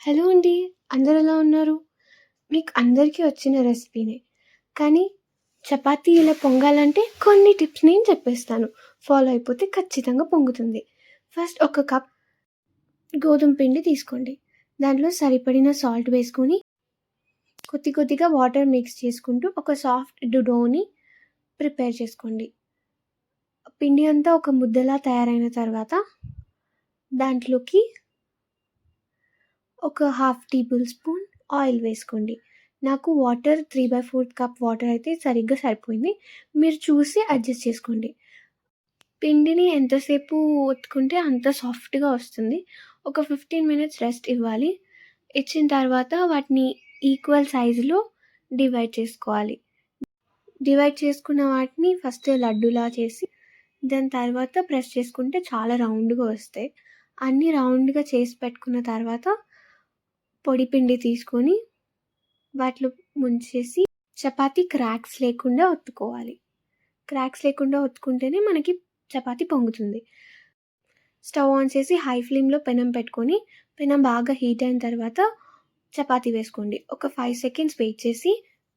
Hello అండి. అందరూ ఎలా ఉన్నారు? మీకు అందరికీ వచ్చిన రెసిపీనే. కానీ చపాతీ ఇలా పొంగాలంటే కొన్ని టిప్స్ నేను చెప్పేస్తాను. ఫాలో అయిపోతే ఖచ్చితంగా పొంగుతుంది. ఫస్ట్ ఒక కప్ గోధుమ పిండి తీసుకోండి. దాంట్లో సరిపడిన సాల్ట్ వేసుకొని కొద్ది కొద్దిగా వాటర్ మిక్స్ చేసుకుంటూ ఒక సాఫ్ట్ డోని ప్రిపేర్ చేసుకోండి. పిండి అంతా ఒక ముద్దలా తయారైన తర్వాత దాంట్లోకి ఒక హాఫ్ టేబుల్ స్పూన్ ఆయిల్ వేసుకోండి. నాకు వాటర్ 3/4 కప్ వాటర్ అయితే సరిగ్గా సరిపోయింది. మీరు చూసి అడ్జస్ట్ చేసుకోండి. పిండిని ఎంతసేపు ఒత్తుకుంటే అంత సాఫ్ట్‌గా వస్తుంది. ఒక 15 మినిట్స్ రెస్ట్ ఇవ్వాలి. ఇచ్చిన తర్వాత వాటిని ఈక్వల్ సైజులో డివైడ్ చేసుకోవాలి. డివైడ్ చేసుకున్న వాటిని ఫస్ట్ లడ్డూలా చేసి దాని తర్వాత ప్రెస్ చేసుకుంటే చాలా రౌండ్‌గా వస్తాయి. అన్నీ రౌండ్‌గా చేసి పెట్టుకున్న తర్వాత పొడి పిండి తీసుకొని వాటిలో ముంచేసి చపాతీ క్రాక్స్ లేకుండా ఒత్తుకోవాలి. క్రాక్స్ లేకుండా ఒత్తుకుంటేనే మనకి చపాతీ పొంగుతుంది. స్టవ్ ఆన్ చేసి హై ఫ్లేమ్‌లో పెనం పెట్టుకొని పెనం బాగా హీట్ అయిన తర్వాత చపాతీ వేసుకోండి. ఒక 5 సెకండ్స్ వెయిట్ చేసి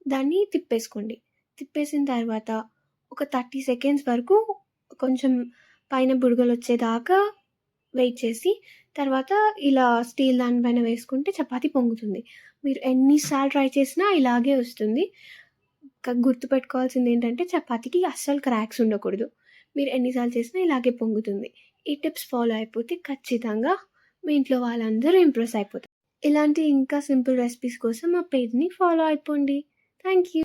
దాన్ని తిప్పేసుకోండి. తిప్పేసిన తర్వాత ఒక 30 సెకండ్స్ వరకు కొంచెం పైన బుడగలొచ్చేదాకా వెయిట్ చేసి తర్వాత ఇలా స్టీల్ దానిపైన వేసుకుంటే చపాతీ పొంగుతుంది. మీరు ఎన్ని సార్లు ట్రై చేసినా ఇలాగే వస్తుంది. గుర్తుపెట్టుకోవాల్సిందేంటంటే చపాతీకి అస్సలు క్రాక్స్ ఉండకూడదు. మీరు ఎన్ని సార్లు చేసినా ఇలాగే పొంగుతుంది. ఈ టిప్స్ ఫాలో అయిపోతే ఖచ్చితంగా మీ ఇంట్లో వాళ్ళందరూ ఇంప్రెస్ అయిపోతారు. ఇలాంటి ఇంకా సింపుల్ రెసిపీస్ కోసం మా పేజ్‌ని ఫాలో అయిపోండి. Thank you.